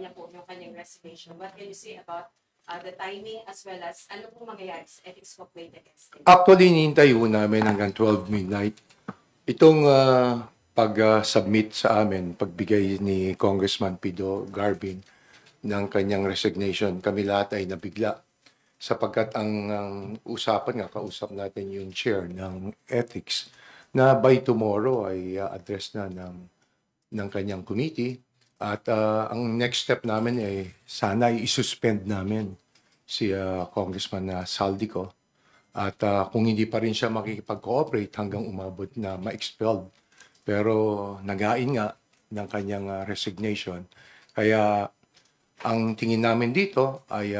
niya po yung kanyang resignation. What can you say about the timing as well as ano pong mangyayari sa ethics complaint against him? Actually, hinihintay ho namin hanggang 12 midnight. Itong pag-submit sa amin, pagbigay ni Congressman Pido Garbin ng kanyang resignation, kami lahat ay nabigla. Sapagkat ang usapan nga, kausap natin yung chair ng ethics, na by tomorrow ay address na ng kanyang committee. At ang next step namin ay sana i-suspend namin si Congressman Saldico. At kung hindi pa rin siya makikipag-cooperate hanggang umabot na ma-expelled. Pero nagain nga ng kanyang resignation. Kaya ang tingin namin dito ay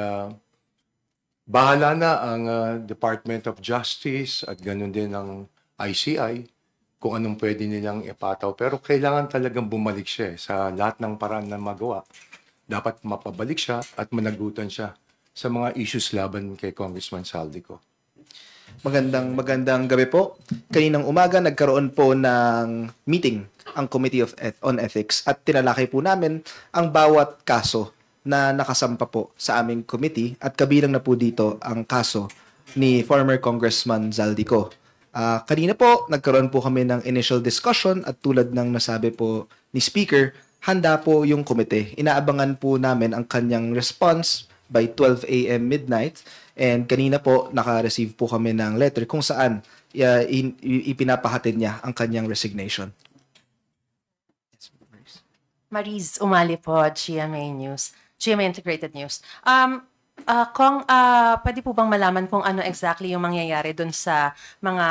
bahala na ang Department of Justice at ganoon din ang ICI kung anong pwede nilang ipataw. Pero kailangan talagang bumalik siya sa lahat ng paraan na magawa. Dapat mapabalik siya at managutan siya sa mga issues laban kay Congressman Saldico. Magandang gabi po. Kaninang umaga nagkaroon po ng meeting ang Committee on Ethics at tinalakay po namin ang bawat kaso na nakasampa po sa aming committee at kabilang na po dito ang kaso ni former Congressman Zaldico. Kanina po nagkaroon po kami ng initial discussion at tulad ng nasabi po ni Speaker, handa po yung komite. Inaabangan po namin ang kanyang response by 12 a.m. midnight. And kanina po, naka-receive po kami ng letter kung saan ipinapahatid niya ang kanyang resignation. Mariz Umali po, GMA News, GMA Integrated News. Kung pwede po bang malaman kung ano exactly yung mangyayari dun sa mga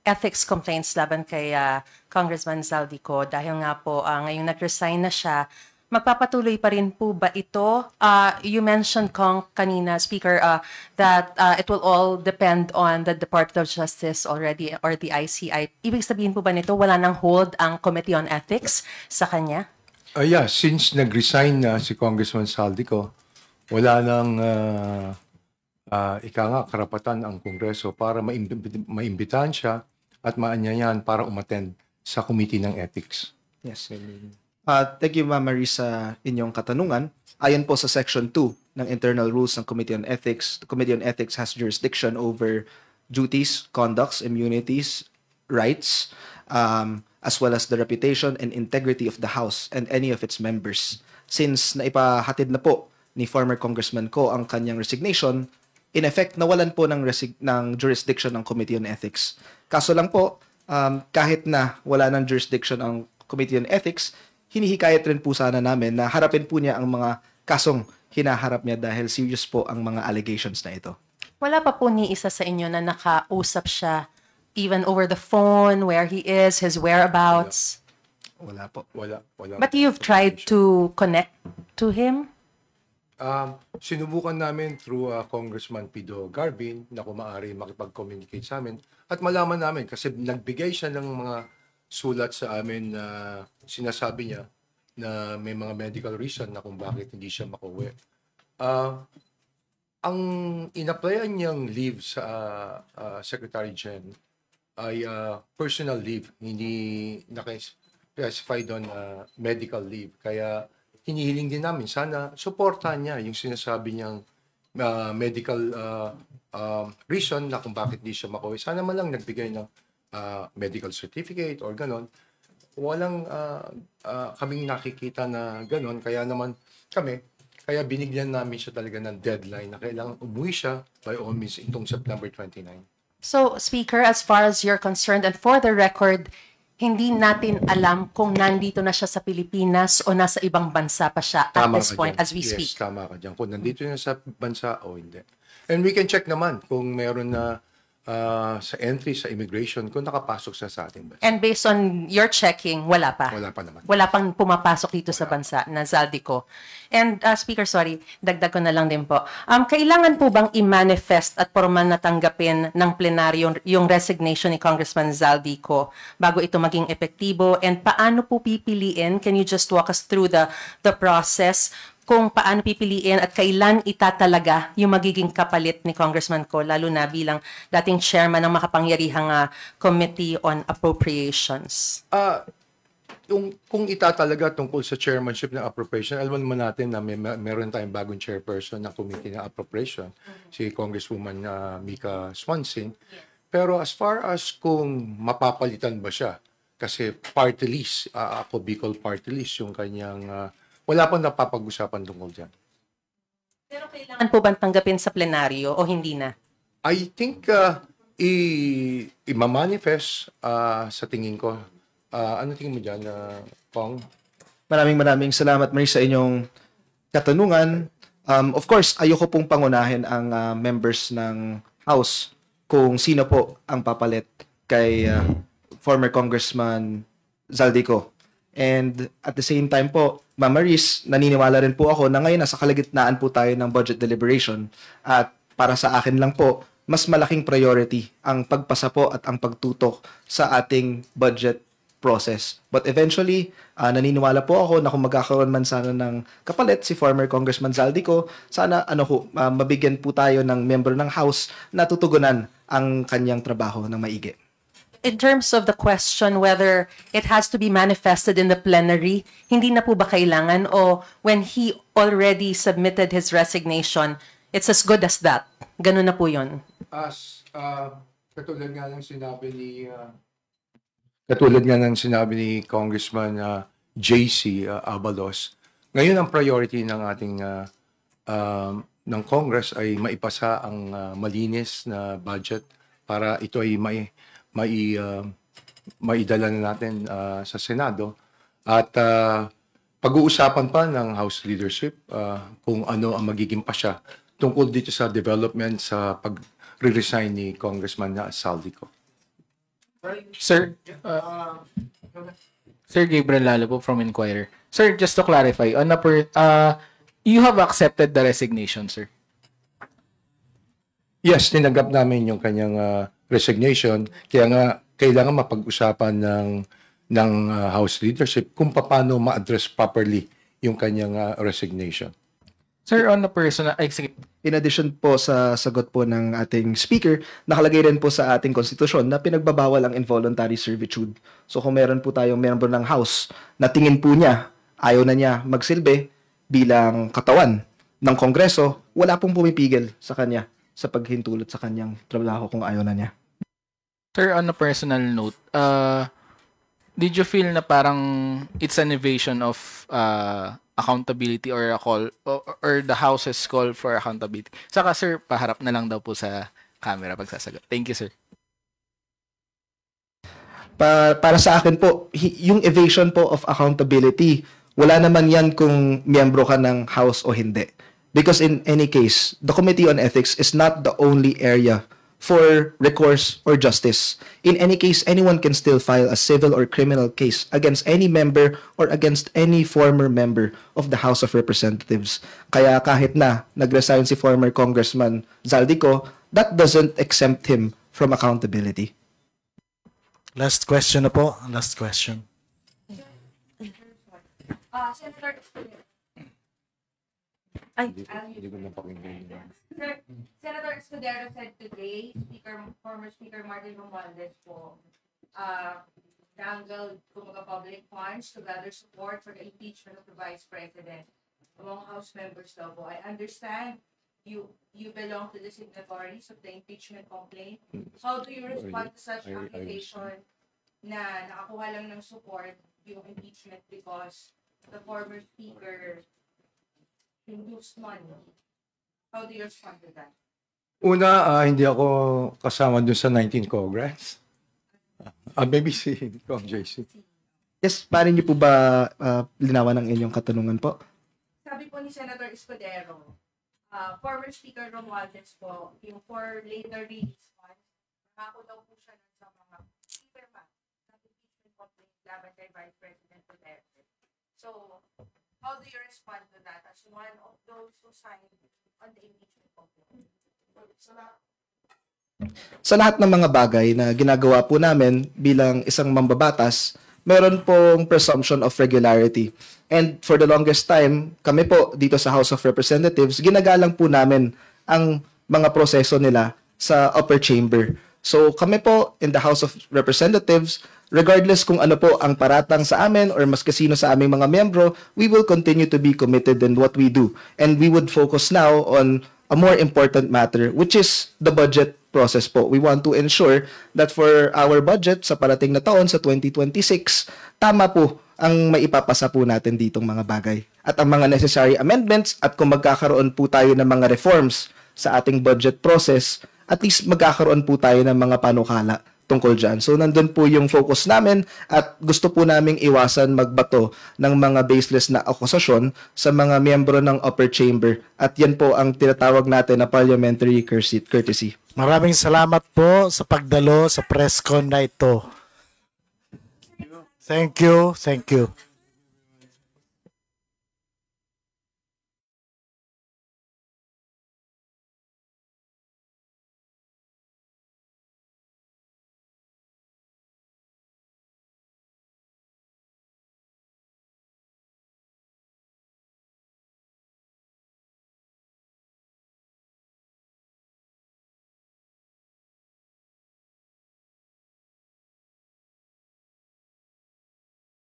ethics complaints laban kay Congressman Zaldico dahil nga po ngayong nag-resign na siya, magpapatuloy pa rin po ba ito? You mentioned, Kong, kanina, Speaker, that it will all depend on the Department of Justice already or the ICI. Ibig sabihin po ba nito, wala nang hold ang Committee on Ethics sa kanya? Yeah, since nag-resign na si Congressman Saldico, wala nang karapatan ang Kongreso para maimbitahan siya at maanyayan para umattend sa Committee ng Ethics. Yes. Thank you, Ma'am Marie, sa inyong katanungan. Ayon po sa Section 2 ng Internal Rules ng Committee on Ethics, the Committee on Ethics has jurisdiction over duties, conducts, immunities, rights, as well as the reputation and integrity of the House and any of its members. Since naipahatid na po ni former Congressman Ko ang kanyang resignation, in effect, nawalan po ng jurisdiction ng Committee on Ethics. Kaso lang po, kahit na wala ng jurisdiction ang Committee on Ethics, hinihikayat rin po sana namin na harapin po niya ang mga kasong hinaharap niya dahil serious po ang mga allegations na ito. Wala pa po ni isa sa inyo na nakausap siya even over the phone, where he is, his whereabouts? Wala po. Wala. But you've tried to connect to him? Sinubukan namin through Congressman Pido Garbin na kung maaari makipag-communicate sa amin at malaman namin kasi nagbigay siya ng mga sulat sa amin na sinasabi niya na may mga medical reason na kung bakit hindi siya makauwi. Ang in-applyan niyang leave sa Secretary Gen ay personal leave, hindi naka-specified on medical leave. Kaya hinihiling din namin, sana supportahan niya yung sinasabi niyang medical reason na kung bakit hindi siya makauwi. Sana man lang nagbigay ng medical certificate or ganon. Walang kaming nakikita na ganon. Kaya naman kaya binigyan namin siya talaga ng deadline na kailangan umuwi siya by all means itong September 29. So, Speaker, as far as you're concerned, and for the record, hindi natin alam kung nandito na siya sa Pilipinas o nasa ibang bansa pa siya at this point as we speak. Yes, tama ka dyan. Kung nandito na sa bansa o hindi. And we can check naman kung meron na sa entry sa immigration kung nakapasok siya sa ating bansa. And based on your checking, wala pa? Wala pa naman. Wala pang pumapasok dito sa bansa na Zaldico. And Speaker, sorry, dagdag ko na lang din po. Kailangan po bang i-manifest at formal na tanggapin ng plenaryo yung resignation ni Congressman Zaldico bago ito maging epektibo? And paano po pipiliin? Can you just walk us through the process kung paano pipiliin at kailan itatalaga yung magiging kapalit ni Congressman Ko, lalo na bilang dating chairman ng makapangyarihang Committee on Appropriations? kung itatalaga tungkol sa chairmanship ng appropriation, alam naman natin na meron tayong bagong chairperson ng committee ng appropriation, si Congresswoman Mika Swansing. Pero as far as kung mapapalitan ba siya, kasi party list, ako Bicol party list, yung kanyang, wala pang napapag-usapan tungkol dyan. Pero kailangan po bang tanggapin sa plenaryo o hindi na? I think i-manifest sa tingin ko. Ano tingin mo dyan, Pong? Maraming salamat, Marie, sa inyong katanungan. Of course, ayoko pong pangunahin ang members ng House kung sino po ang papalit kay former Congressman Zaldico. And at the same time po, Ma'am Maris, naniniwala rin po ako na ngayon nasa kalagitnaan po tayo ng budget deliberation. At para sa akin lang po, mas malaking priority ang pagpasa po at ang pagtutok sa ating budget process. But eventually, naniniwala po ako na kung magkakaroon man sana ng kapalit si former Congressman Zaldico, sana mabigyan po tayo ng member ng House na tutugunan ang kanyang trabaho ng maigi. In terms of the question whether it has to be manifested in the plenary, hindi na po ba kailangan o when he already submitted his resignation, it's as good as that? Ganun na po yun. As katulad nga ng sinabi ni Congressman JC Abalos, ngayon ang priority ng ating ng Congress ay maipasa ang malinis na budget para ito ay maidala na natin sa Senado at pag-uusapan pa ng House leadership kung ano ang magiging pasya tungkol dito sa development sa pag-resign ni Congressman Zaldico. Sir, Sir Gabriel Lalo po from Inquirer. Sir, just to clarify, you have accepted the resignation, sir? Yes, tinanggap namin yung kanyang resignation. Kaya nga, kailangan mapag-usapan ng House leadership kung paano ma-address properly yung kanyang resignation. Sir, on a personal... Ay, sige. In addition po sa sagot po ng ating speaker, nakalagay rin po sa ating konstitusyon na pinagbabawal ang involuntary servitude. So kung meron po tayong member ng House na tingin po niya, ayaw na niya magsilbi bilang katawan ng Kongreso, wala pong pumipigil sa kanya sa paghintulot sa kanyang trabaho kung ayaw na niya. Sir, on a personal note, did you feel na parang it's an evasion of accountability or a call or the House's call for accountability? Saka sir, paharap na lang daw po sa camera pagsasagot. Thank you, sir. Para sa akin po, yung evasion po of accountability, wala naman yan kung miyembro ka ng House o hindi. Because in any case, the Committee on Ethics is not the only area for recourse or justice. In any case, anyone can still file a civil or criminal case against any member or against any former member of the House of Representatives. Kaya kahit na nag-resign si former Congressman Zaldico, that doesn't exempt him from accountability. Last question na po. Last question. Senator Hindi ko napakinggan. Senator Escudero said today, former Speaker Martin Romualdez po, dangled kumaga public funds to gather support for the impeachment of the Vice President among House members daw po. I understand you belong to the signatories of the impeachment complaint. How do you respond to such accusation na nakakuha lang ng support yung impeachment because the former Speaker induced money? How do you respond to that? Una, hindi ako kasama dun sa 19th Congress. Maybe si Kong JC. Yes, paano niyo po ba linawan ang inyong katanungan po? Sabi po ni Senator Escudero, former Speaker Romualdez po, yung for later release funds, nakako daw po siya sa mga speakerman sa impeachment complaint laban kay Vice President Duterte. So, how do you respond to that as one of those who signed on the impeachment complaint? Sa lahat ng mga bagay na ginagawa po namin bilang isang mambabatas, meron pong presumption of regularity. And for the longest time, kami po dito sa House of Representatives, ginagalang po namin ang mga proseso nila sa upper chamber. So kami po in the House of Representatives, regardless kung ano po ang paratang sa amin or mas kasino sa aming mga miyembro, we will continue to be committed in what we do. And we would focus now on a more important matter, which is the budget process po. We want to ensure that for our budget sa parating na taon, sa 2026, tama po ang maipapasa po natin ditong mga bagay. At ang mga necessary amendments at kung magkakaroon po tayo ng mga reforms sa ating budget process, at least magkakaroon po tayo ng mga panukala tungkol dyan. So, nandun po yung focus namin at gusto po naming iwasan magbato ng mga baseless na akusasyon sa mga miyembro ng upper chamber. At yan po ang tinatawag natin na parliamentary courtesy. Maraming salamat po sa pagdalo sa press con na ito. Thank you. Thank you.